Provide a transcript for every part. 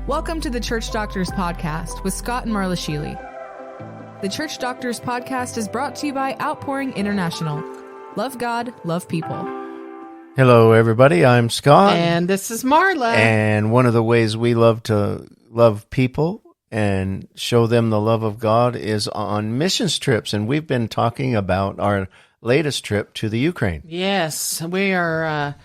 Welcome to the Church Doctors Podcast with Scott and Marla Sheely. The Church Doctors Podcast is brought to you by Outpouring International. Love God, love people. Hello, everybody. I'm Scott. And this is Marla. And one of the ways we love to love people and show them the love of God is on missions trips. And we've been talking about our latest trip to the Ukraine. Yes, we are...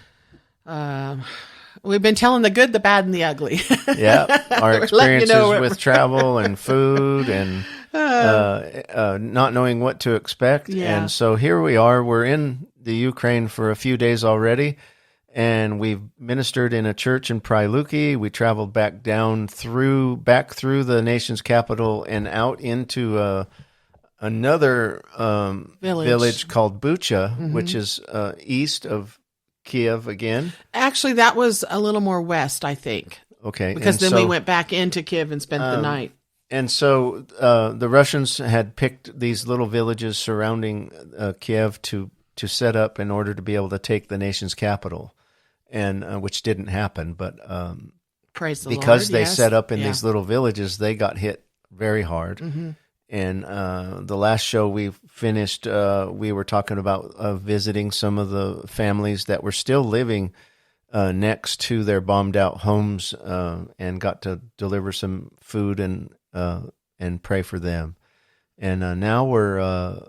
We've been telling the good, the bad, and the ugly. Yeah, our experiences with travel and food and not knowing what to expect. Yeah. And so here we are. We're in the Ukraine for a few days already, and we've ministered in a church in Pryluki. We traveled back through the nation's capital and out into another village called Bucha, which is east of Kiev again. Actually, that was a little more west, I think. Okay. Because then we went back into Kiev and spent the night. And so the Russians had picked these little villages surrounding Kiev to set up in order to be able to take the nation's capital, and which didn't happen. But praise the because Lord, they yes. set up in these little villages, they got hit very hard. Mm-hmm. And the last show we finished, we were talking about visiting some of the families that were still living next to their bombed out homes, and got to deliver some food and pray for them. And now we're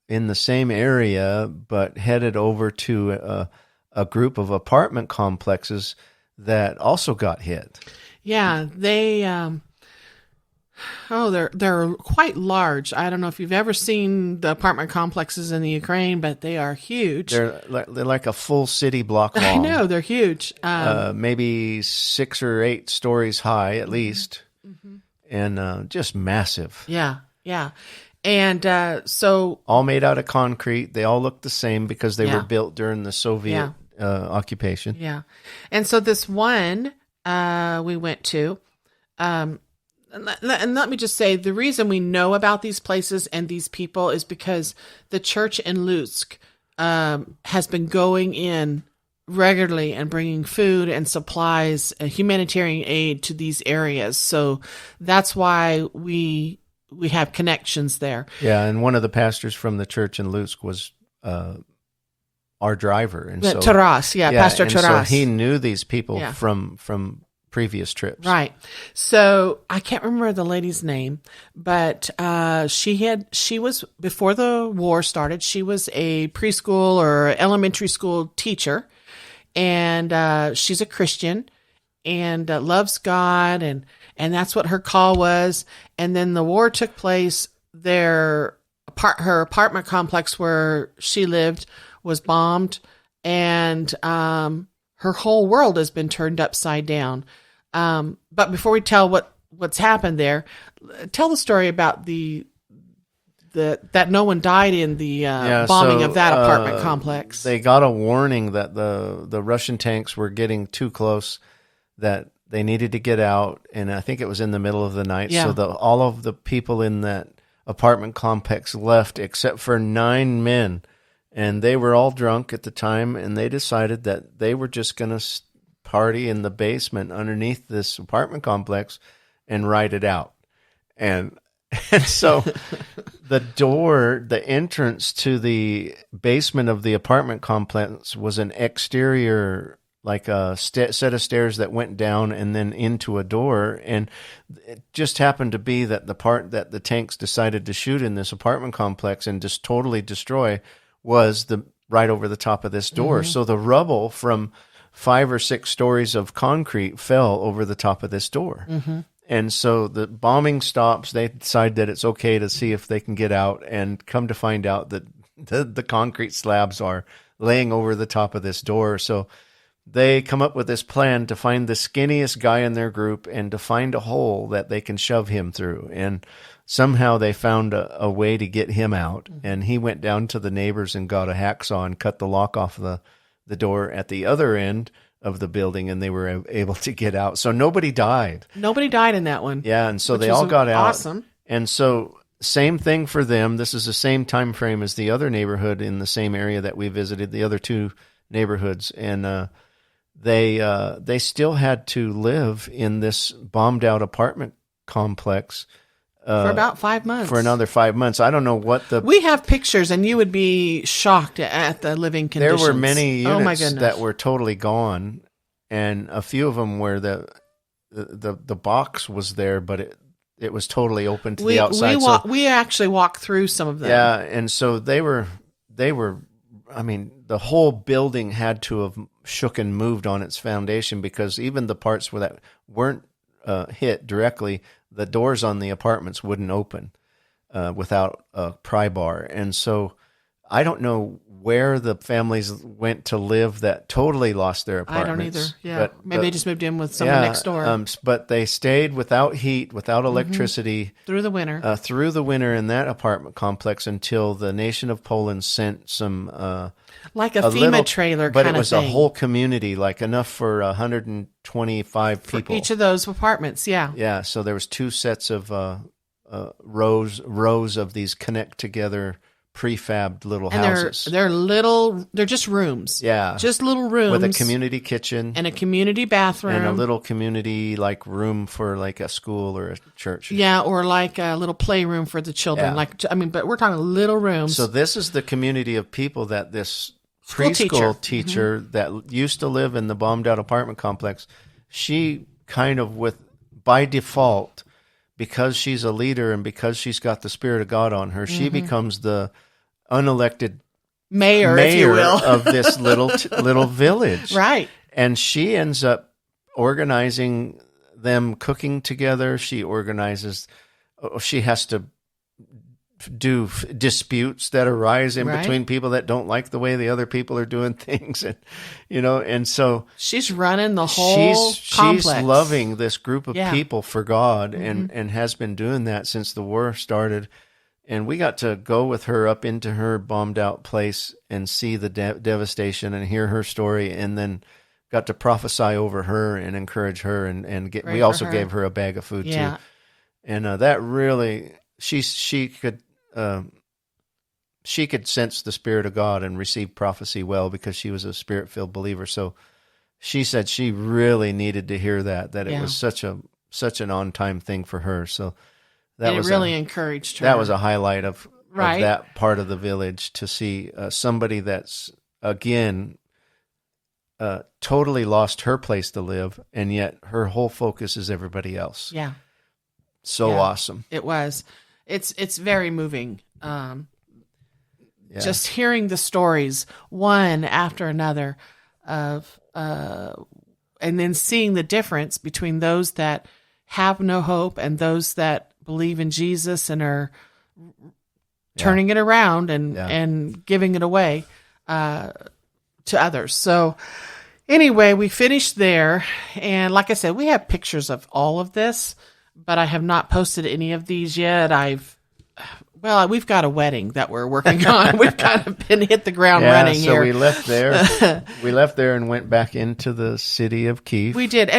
in the same area, but headed over to a group of apartment complexes that also got hit. Yeah, they... they're quite large. I don't know if you've ever seen the apartment complexes in the Ukraine, but they are huge. They're like a full city block long. I know, they're huge. Maybe 6 or 8 stories high at least, and just massive. Yeah. And so... all made out of concrete. They all look the same because they were built during the Soviet occupation. Yeah. And so this one we went to... And let me just say, the reason we know about these places and these people is because the church in Lutsk has been going in regularly and bringing food and supplies, humanitarian aid to these areas. So that's why we have connections there. Yeah, and one of the pastors from the church in Lutsk was our driver. And so, Taras, Pastor Taras. So he knew these people from previous trips. Right. So I can't remember the lady's name, but she was, before the war started, she was a preschool or elementary school teacher, and she's a Christian and loves God, and that's what her call was. And then the war took place. Her apartment complex where she lived was bombed, and her whole world has been turned upside down. But before we tell what's happened there, tell the story about that no one died in the bombing of that apartment complex. They got a warning that the Russian tanks were getting too close, that they needed to get out, and I think it was in the middle of the night. Yeah. So all of the people in that apartment complex left except for 9 men. And they were all drunk at the time, and they decided that they were just going to party in the basement underneath this apartment complex and ride it out. And so the entrance to the basement of the apartment complex was an exterior, like a set of stairs that went down and then into a door. And it just happened to be that the part that the tanks decided to shoot in this apartment complex and just totally destroy was right over the top of this door. So the rubble from 5 or 6 stories of concrete fell over the top of this door. And so the bombing stops. They decide that it's okay to see if they can get out, and come to find out that the concrete slabs are laying over the top of this door. So they come up with this plan to find the skinniest guy in their group and to find a hole that they can shove him through. And somehow they found a way to get him out, and he went down to the neighbors and got a hacksaw and cut the lock off the door at the other end of the building, and they were able to get out. So nobody died. Nobody died in that one. Yeah, and so they all got out. Awesome. And so same thing for them. This is the same time frame as the other neighborhood in the same area that we visited, the other 2 neighborhoods. And they still had to live in this bombed out apartment complex for about 5 months. For another 5 months. I don't know what We have pictures, and you would be shocked at the living conditions. There were many oh my units goodness. that were totally gone, and a few of them where the box was there, but it was totally open to the outside. We actually walked through some of them. Yeah, and so they were. I mean, the whole building had to have shook and moved on its foundation, because even the parts that weren't hit directly, the doors on the apartments wouldn't open without a pry bar. And so I don't know where the families went to live that totally lost their apartments. I don't either. Yeah, maybe they just moved in with someone next door. But they stayed without heat, without electricity through the winter. Through the winter in that apartment complex until the nation of Poland sent some like a FEMA trailer, but kind it was of thing. a whole community, like enough for 125 people. For each of those apartments, yeah. Yeah, so there was 2 sets of rows of these connect together prefabbed little houses. They're just rooms. Yeah. Just little rooms. With a community kitchen. And a community bathroom. And a little community like room for like a school or a church. Yeah, or like a little playroom for the children. Yeah. But we're talking little rooms. So this is the community of people that this preschool teacher that used to live in the bombed out apartment complex, she kind of by default, because she's a leader and because she's got the Spirit of God on her, she becomes the unelected mayor, if you will, of this little village. Right. And she ends up organizing them cooking together. She has to do disputes that arise in between people that don't like the way the other people are doing things. And, and so she's running the whole complex. She's loving this group of people for God and has been doing that since the war started. And we got to go with her up into her bombed out place and see the devastation and hear her story, and then got to prophesy over her and encourage her and get. We also gave her a bag of food too, and that really she could sense the Spirit of God and receive prophecy well, because she was a Spirit-filled believer. So she said she really needed to hear that it was such an on-time thing for her. So. That was really encouraged her. That was a highlight of that part of the village, to see somebody that's, again, totally lost her place to live, and yet her whole focus is everybody else. Yeah. So awesome. It was. It's very moving. Just hearing the stories, one after another, of and then seeing the difference between those that have no hope and those that believe in Jesus and are turning it around and giving it away to others. So anyway, we finished there. And like I said, we have pictures of all of this, but I have not posted any of these yet. We've got a wedding that we're working on. We've kind of been hit the ground running here. So we left there. We left there and went back into the city of Kyiv. We did.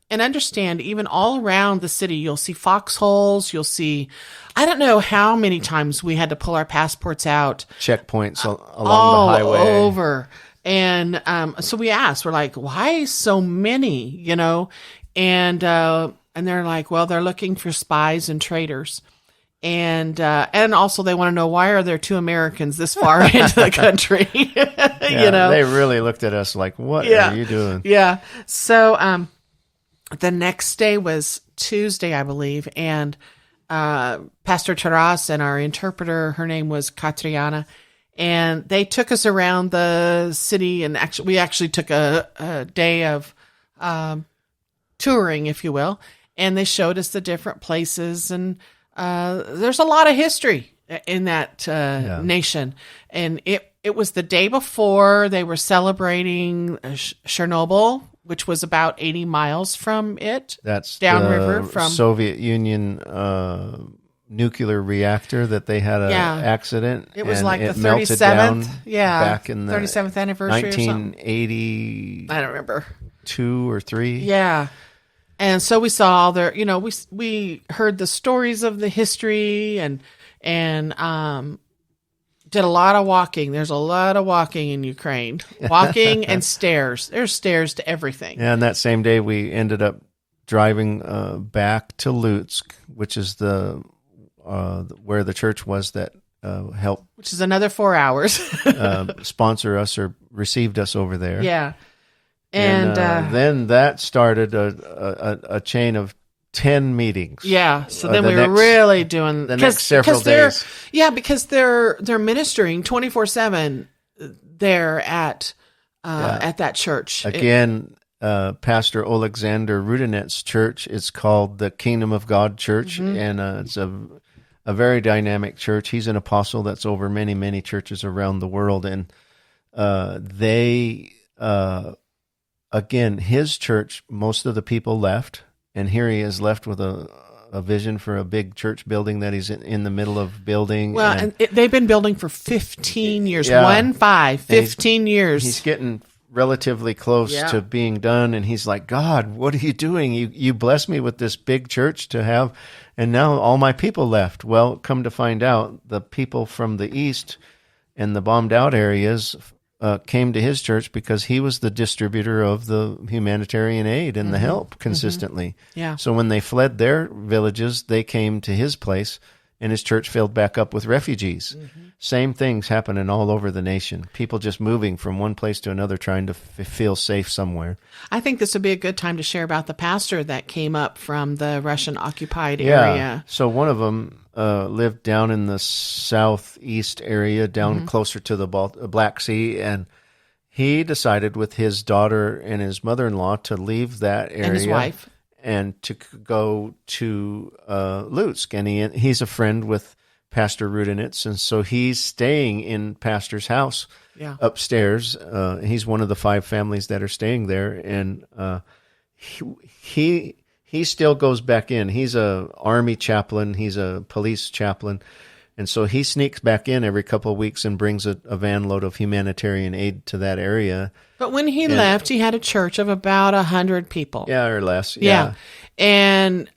And understand, even all around the city, you'll see foxholes. You'll see, I don't know how many times we had to pull our passports out. Checkpoints along all the highway. Over. And so we asked, we're like, why so many, And they're like, well, they're looking for spies and traitors. And also they want to know, why are there 2 Americans this far into the country? They really looked at us like, what are you doing? Yeah. So, the next day was Tuesday, I believe, and Pastor Taras and our interpreter, her name was Katriana, and they took us around the city, and we actually took a day of touring, if you will, and they showed us the different places, and there's a lot of history in that nation, and it was the day before they were celebrating Chernobyl, which was about 80 miles from it. That's downriver from Soviet Union nuclear reactor that they had an accident. It was like the 37th, back in the 37th anniversary 1980. I don't remember. 2 or 3. Yeah. And so we saw all their, we heard the stories of the history and did a lot of walking. There's a lot of walking in Ukraine. Walking and stairs. There's stairs to everything. Yeah, and that same day we ended up driving back to Lutsk, which is the where the church was that helped, which is another 4 hours, sponsor us or received us over there. Yeah, and then that started a chain of 10 meetings. Yeah, so then we were really doing the next several days. Yeah, because they're ministering 24/7 there at that church. Again, Pastor Alexander Rudinet's church is called the Kingdom of God Church, and it's a very dynamic church. He's an apostle that's over many, many churches around the world, and again, his church, most of the people left. And here he is left with a vision for a big church building that he's in the middle of building. Well, and they've been building for 15 years. Yeah. 15 years. He's getting relatively close to being done. And he's like, God, what are you doing? You blessed me with this big church to have, and now all my people left. Well, come to find out, the people from the east and the bombed out areas came to his church because he was the distributor of the humanitarian aid and the help consistently. Yeah. So when they fled their villages, they came to his place, and his church filled back up with refugees. Same things happening all over the nation. People just moving from one place to another, trying to feel safe somewhere. I think this would be a good time to share about the pastor that came up from the Russian-occupied area. So one of them lived down in the southeast area, down closer to the Black Sea, and he decided with his daughter and his mother-in-law to leave that area. And his wife. And to go to Lutsk. And he's a friend with Pastor Rudinitz, and so he's staying in Pastor's house upstairs. He's one of the 5 families that are staying there, and he still goes back in. He's a army chaplain. He's a police chaplain. And so he sneaks back in every couple of weeks and brings a van load of humanitarian aid to that area. But when he left, he had a church of about 100 people. Yeah, or less. Yeah. And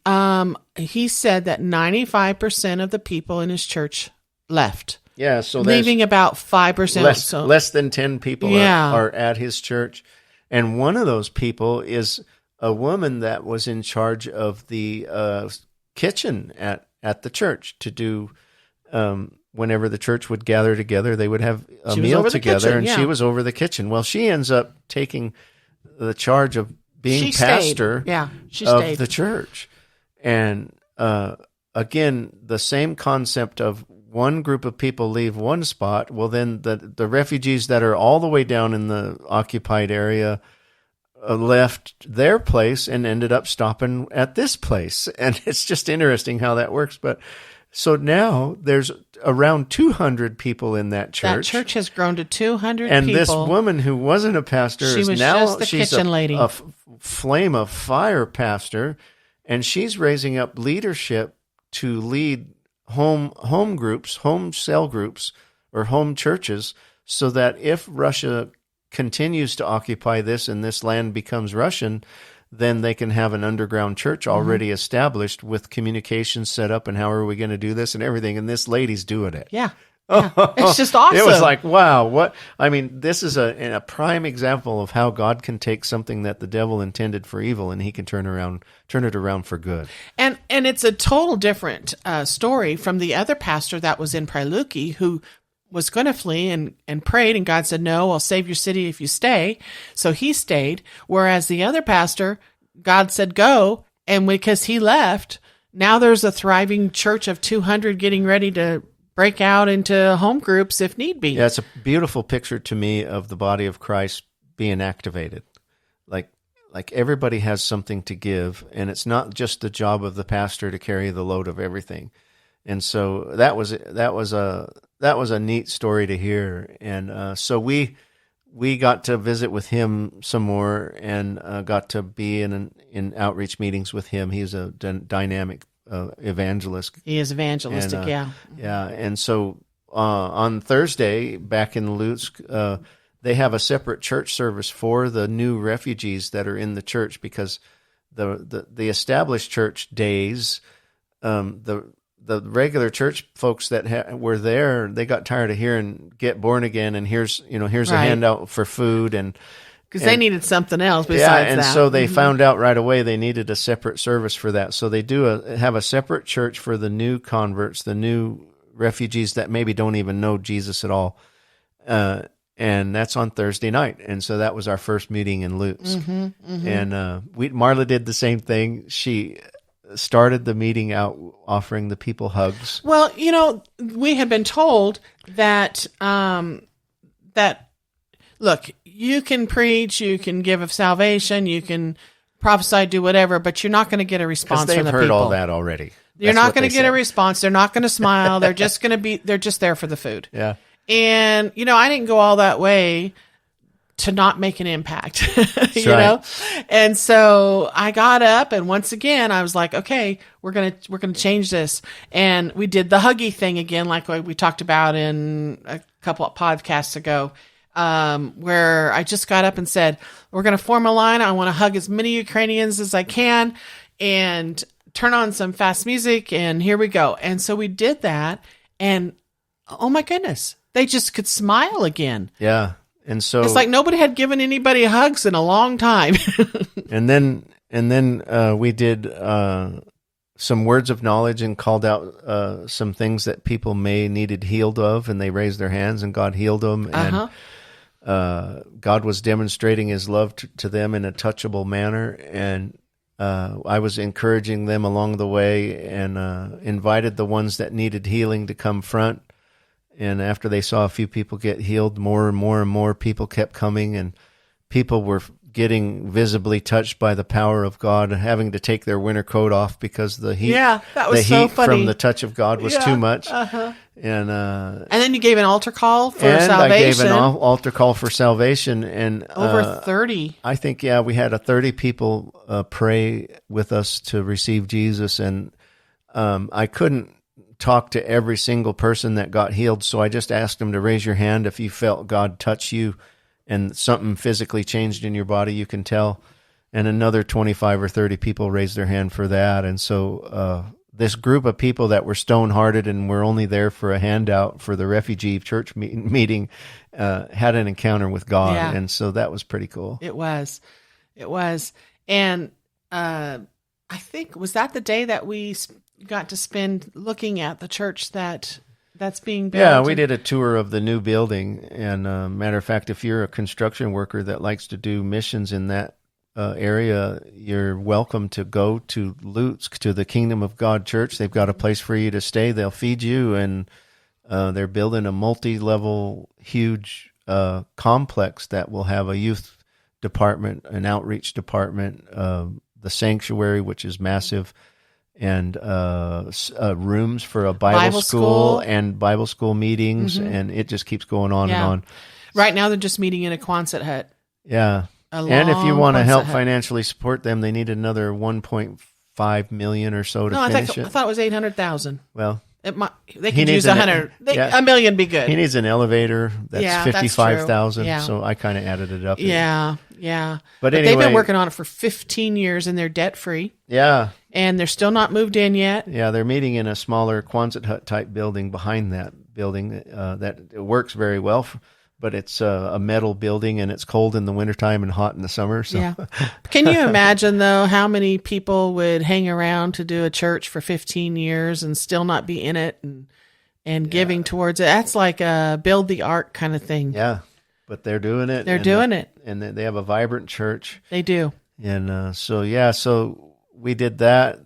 he said that 95% of the people in his church left. Yeah, so leaving about 5%. Less than 10 people are at his church. And one of those people is a woman that was in charge of the kitchen at the church to do, whenever the church would gather together, they would have a meal together, and she was over the kitchen. Well, she ends up taking the charge of being pastor of the church. And again, the same concept of one group of people leave one spot. Well, then the refugees that are all the way down in the occupied area left their place and ended up stopping at this place. And it's just interesting how that works. But so now there's around 200 people in that church. That church has grown to 200 and people. And this woman who wasn't a pastor is now she's a lady. A flame of fire pastor, and she's raising up leadership to lead home groups, home cell groups, or home churches, so that if Russia continues to occupy this and this land becomes Russian, then they can have an underground church already established with communications set up, and how are we going to do this and everything. And this lady's doing it. Yeah. It's just awesome. It was like, wow, this is a prime example of how God can take something that the devil intended for evil, and he can turn it around for good. And it's a total different story from the other pastor that was in Pryluki, who was going to flee and prayed, and God said, no, I'll save your city if you stay. So he stayed. Whereas the other pastor, God said, go. And because he left, now there's a thriving church of 200 getting ready to break out into home groups if need be. Yeah, it's a beautiful picture to me of the body of Christ being activated. Like everybody has something to give, and it's not just the job of the pastor to carry the load of everything. And so that was a neat story to hear. And so we got to visit with him some more, and got to be in outreach meetings with him. He's a dynamic evangelist. He is evangelistic, and, yeah. Yeah, and so on Thursday, back in Lutsk, they have a separate church service for the new refugees that are in the church, because the established church days, the the regular church folks that were there, they got tired of hearing "get born again" and here's a Right. handout for food Because they needed something else besides yeah, and that. so they found out right away they needed a separate service for that. So they have a separate church for the new converts, the new refugees that maybe don't even know Jesus at all. And that's on Thursday night. And so that was our first meeting in Lutz. And Marla did the same thing. She started the meeting out offering the people hugs. Well, we had been told that look, you can preach, you can give of salvation, you can prophesy, do whatever, but you're not going to get a response from the people. They've heard all that already. You're not going to get a response. They're not going to smile. They're just there for the food. Yeah. And, I didn't go all that way to not make an impact, you right. know? And so I got up, and once again, I was like, okay, we're going to change this. And we did the huggy thing again, like we talked about in a couple of podcasts ago, where I just got up and said, we're going to form a line. I want to hug as many Ukrainians as I can and turn on some fast music, and here we go. And so we did that, and oh my goodness, they just could smile again. Yeah. And so it's like nobody had given anybody hugs in a long time. and then we did some words of knowledge and called out some things that people may needed healed of, and they raised their hands and God healed them. And God was demonstrating his love to them in a touchable manner. And I was encouraging them along the way and invited the ones that needed healing to come front. And after they saw a few people get healed, more and more and more people kept coming, and people were getting visibly touched by the power of God, having to take their winter coat off because the heat, that was so funny. From the touch of God was too much. And then you gave an altar call for salvation. I gave an altar call for salvation, and over 30. I think we had 30 people pray with us to receive Jesus, and I couldn't talk to every single person that got healed, so I just asked them to raise your hand if you felt God touch you and something physically changed in your body. You can tell. And another 25 or 30 people raised their hand for that. And so this group of people that were stone-hearted and were only there for a handout for the refugee church meeting had an encounter with God. Yeah. And so that was pretty cool. It was. And I think, was that the day that we got to spend looking at the church that's being built? Yeah, we did a tour of the new building. And matter of fact, if you're a construction worker that likes to do missions in that area, you're welcome to go to Lutsk, to the Kingdom of God Church. They've got a place for you to stay. They'll feed you, and they're building a multi-level, huge complex that will have a youth department, an outreach department, the sanctuary, which is massive, and rooms for a Bible school and Bible school meetings, and it just keeps going on and on. Right now, they're just meeting in a Quonset hut. Yeah. And if you want to help financially support them, they need another $1.5 million or so to finish it. I thought it was $800,000. Well, they could use $100. $1 million be good. He needs an elevator. That's $55,000. Yeah. So I kind of added it up. Yeah. But anyway, they've been working on it for 15 years, and they're debt free. Yeah. And they're still not moved in yet. Yeah, they're meeting in a smaller Quonset hut type building behind that building that it works very well. But it's a metal building, and it's cold in the wintertime and hot in the summer. So. Yeah. Can you imagine, though, how many people would hang around to do a church for 15 years and still not be in it and giving towards it? That's like a build the ark kind of thing. Yeah, but they're doing it. They're doing it. And they have a vibrant church. They do. And so we did that.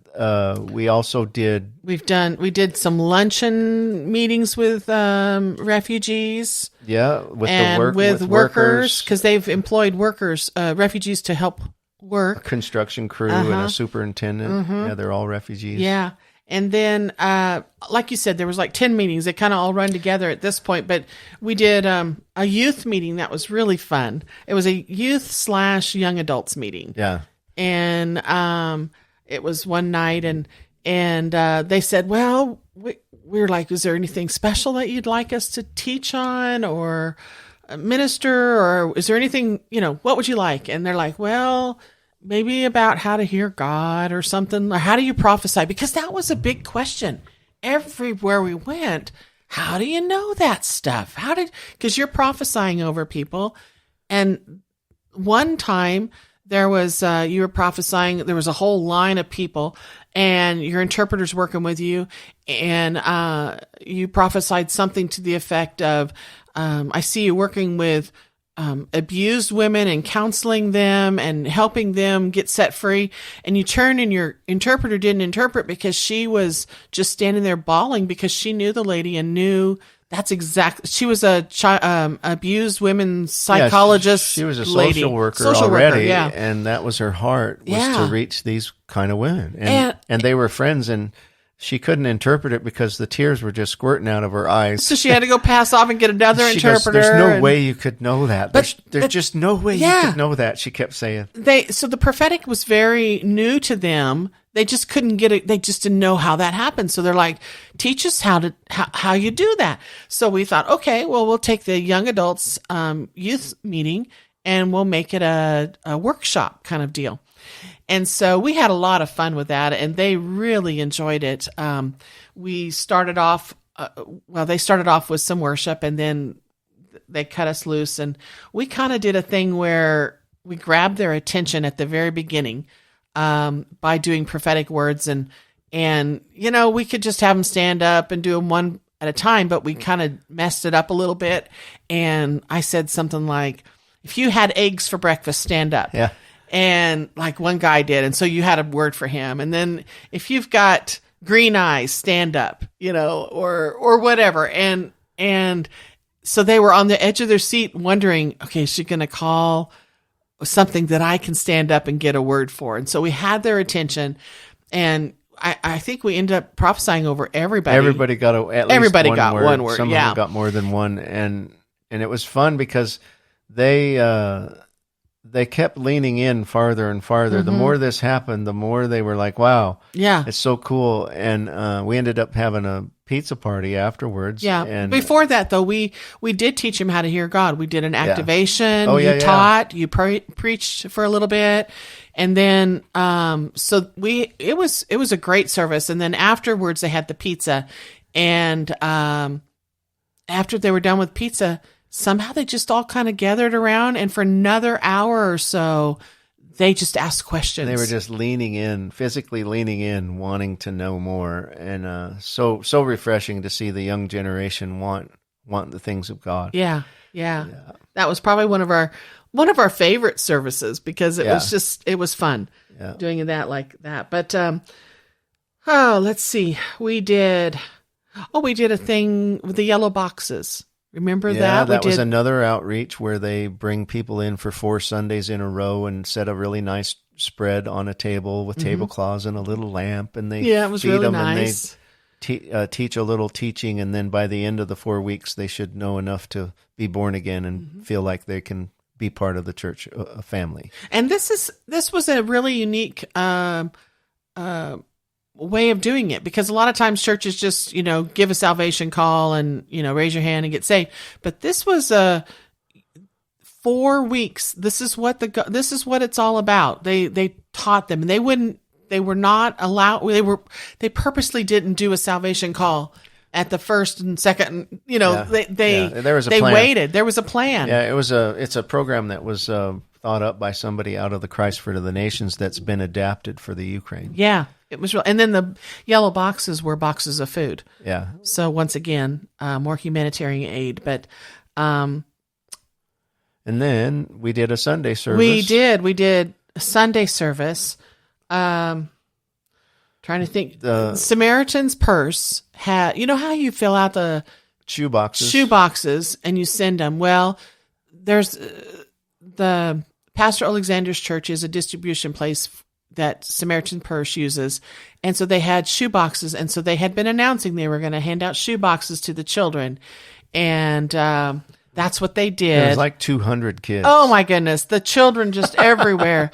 We also did. We did some luncheon meetings with refugees. Yeah, with workers, because they've employed workers, refugees, to help work. A construction crew and a superintendent. Yeah, they're all refugees. Yeah, and then like you said, there was like 10 meetings. They kind of all run together at this point. But we did a youth meeting that was really fun. It was a youth/young adults meeting. Yeah, and it was one night, and they said, well, we were like, is there anything special that you'd like us to teach on or minister, or is there anything, what would you like? And they're like, well, maybe about how to hear God or something, or how do you prophesy? Because that was a big question. everywhere we went, how do you know that stuff? Because you're prophesying over people. And one time there was, you were prophesying, there was a whole line of people and your interpreter's working with you. And, you prophesied something to the effect of, I see you working with, abused women and counseling them and helping them get set free. And you turn and your interpreter didn't interpret because she was just standing there bawling because she knew the lady and knew that's exactly, she was a abused women's psychologist. She was a lady. social worker already. Yeah. And that was her heart, was to reach these kind of women. And they were friends, and she couldn't interpret it because the tears were just squirting out of her eyes. So she had to go pass off and get another interpreter. There's no way you could know that. There's just no way you could know that, she kept saying. So the prophetic was very new to them. They just couldn't get it. They just didn't know how that happened. So they're like, teach us how you do that. So we thought, okay, well, we'll take the young adults youth meeting and we'll make it a workshop kind of deal. And so we had a lot of fun with that, and they really enjoyed it. We started off, they started off with some worship, and then they cut us loose, and we kind of did a thing where we grabbed their attention at the very beginning by doing prophetic words, and we could just have them stand up and do them one at a time, but we kind of messed it up a little bit, and I said something like, "If you had eggs for breakfast, stand up." Yeah. And like one guy did. And so you had a word for him. And then if you've got green eyes, stand up, or whatever. And so they were on the edge of their seat wondering, okay, is she going to call something that I can stand up and get a word for? And so we had their attention, and I think we ended up prophesying over everybody. Everybody got at least one word. Some of them got more than one. And it was fun because they kept leaning in farther and farther. Mm-hmm. The more this happened, the more they were like, wow, it's so cool. And we ended up having a pizza party afterwards. Yeah. And before that, though, we did teach him how to hear God. We did an activation. You taught, you preached for a little bit. And then, it was a great service. And then afterwards they had the pizza. And after they were done with pizza, somehow they just all kind of gathered around, and for another hour or so, they just asked questions. They were just physically leaning in, wanting to know more, and so refreshing to see the young generation want the things of God. Yeah. That was probably one of our favorite services because it was fun doing that like that. But let's see, we did a thing with the yellow boxes. Remember that? Yeah, that was another outreach where they bring people in for 4 Sundays in a row and set a really nice spread on a table with tablecloths and a little lamp, and they it was feed really them nice. And they teach a little teaching, and then by the end of the 4 weeks, they should know enough to be born again and feel like they can be part of the church family. And this was a really unique way of doing it, because a lot of times churches just give a salvation call and raise your hand and get saved, but this was 4 weeks. This is what it's all about. They taught them, and they were not allowed. They purposely didn't do a salvation call at the first and second. There was a plan. Waited. There was a plan. Yeah, it's a program that was thought up by somebody out of the Christ for the Nations that's been adapted for the Ukraine. Yeah. It was real. And then the yellow boxes were boxes of food. Yeah. So once again, more humanitarian aid. But and then we did a Sunday service. We did a Sunday service. Trying to think. The Samaritan's Purse had, how you fill out the shoe boxes and you send them. Well, there's the Pastor Alexander's church is a distribution place that Samaritan Purse uses. And so they had shoe boxes. And so they had been announcing they were going to hand out shoe boxes to the children. And that's what they did. There was like 200 kids. Oh my goodness. The children just everywhere.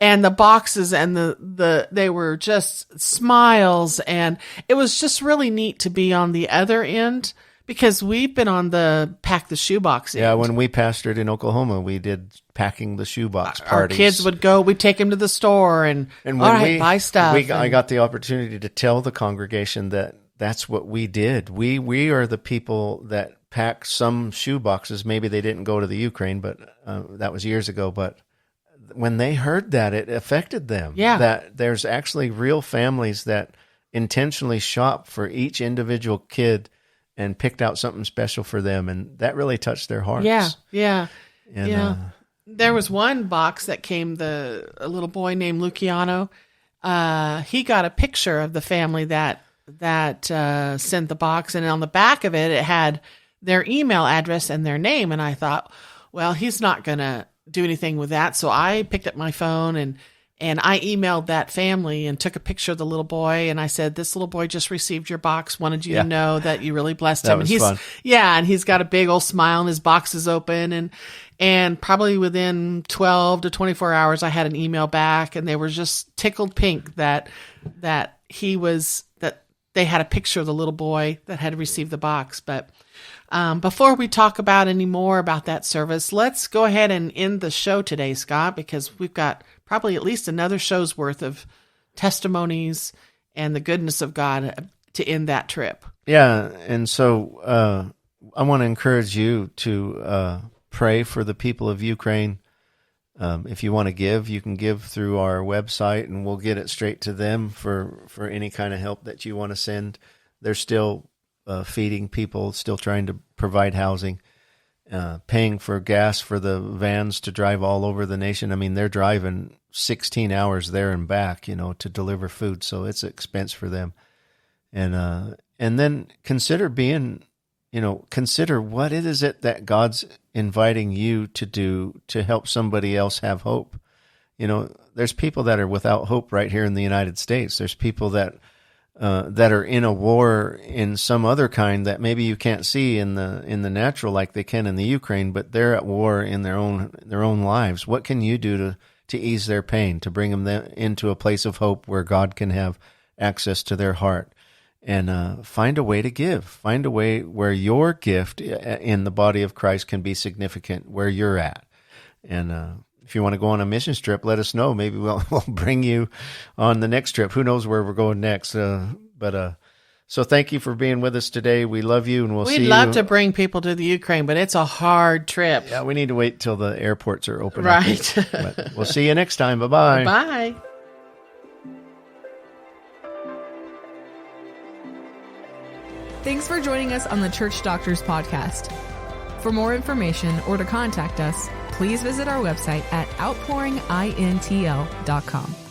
And the boxes and they were just smiles. And it was just really neat to be on the other end, because we've been on the pack the shoebox end. Yeah, when we pastored in Oklahoma, we did packing the shoebox parties. Our kids would go, we'd take them to the store and all right, buy stuff. I got the opportunity to tell the congregation that that's what we did. We are the people that packed some shoe boxes. Maybe they didn't go to the Ukraine, but that was years ago. But when they heard that, it affected them. Yeah. That there's actually real families that intentionally shop for each individual kid and picked out something special for them, and that really touched their hearts. Yeah. And, There was one box that came, a little boy named Luciano. He got a picture of the family that sent the box, and on the back of it, it had their email address and their name. And I thought, well, he's not going to do anything with that. So I picked up my phone and I emailed that family and took a picture of the little boy. And I said, this little boy just received your box. Wanted you to know that you really blessed him. That was and fun. And he's got a big old smile and his box is open. And probably within 12 to 24 hours, I had an email back, and they were just tickled pink that they had a picture of the little boy that had received the box. But before we talk about any more about that service, let's go ahead and end the show today, Scott, because we've got probably at least another show's worth of testimonies and the goodness of God to end that trip. Yeah, and so I want to encourage you to pray for the people of Ukraine. If you want to give, you can give through our website, and we'll get it straight to them for any kind of help that you want to send. They're still feeding people, still trying to provide housing, paying for gas for the vans to drive all over the nation. I mean, they're driving 16 hours there and back, to deliver food, so it's an expense for them. And then consider consider what it is that God's inviting you to do to help somebody else have hope. There's people that are without hope right here in the United States. There's people that are in a war in some other kind that maybe you can't see in the natural like they can in the Ukraine, but they're at war in their own lives. What can you do to ease their pain, to bring them into a place of hope where God can have access to their heart? And find a way to give. Find a way where your gift in the body of Christ can be significant where you're at. And if you want to go on a mission trip, let us know. Maybe we'll bring you on the next trip. Who knows where we're going next? So thank you for being with us today. We love you, and we'd love to bring people to the Ukraine, but it's a hard trip. Yeah, we need to wait till the airports are open. Right. But we'll see you next time. Bye-bye. Bye. Thanks for joining us on the Church Doctors Podcast. For more information or to contact us, please visit our website at outpouringintl.com.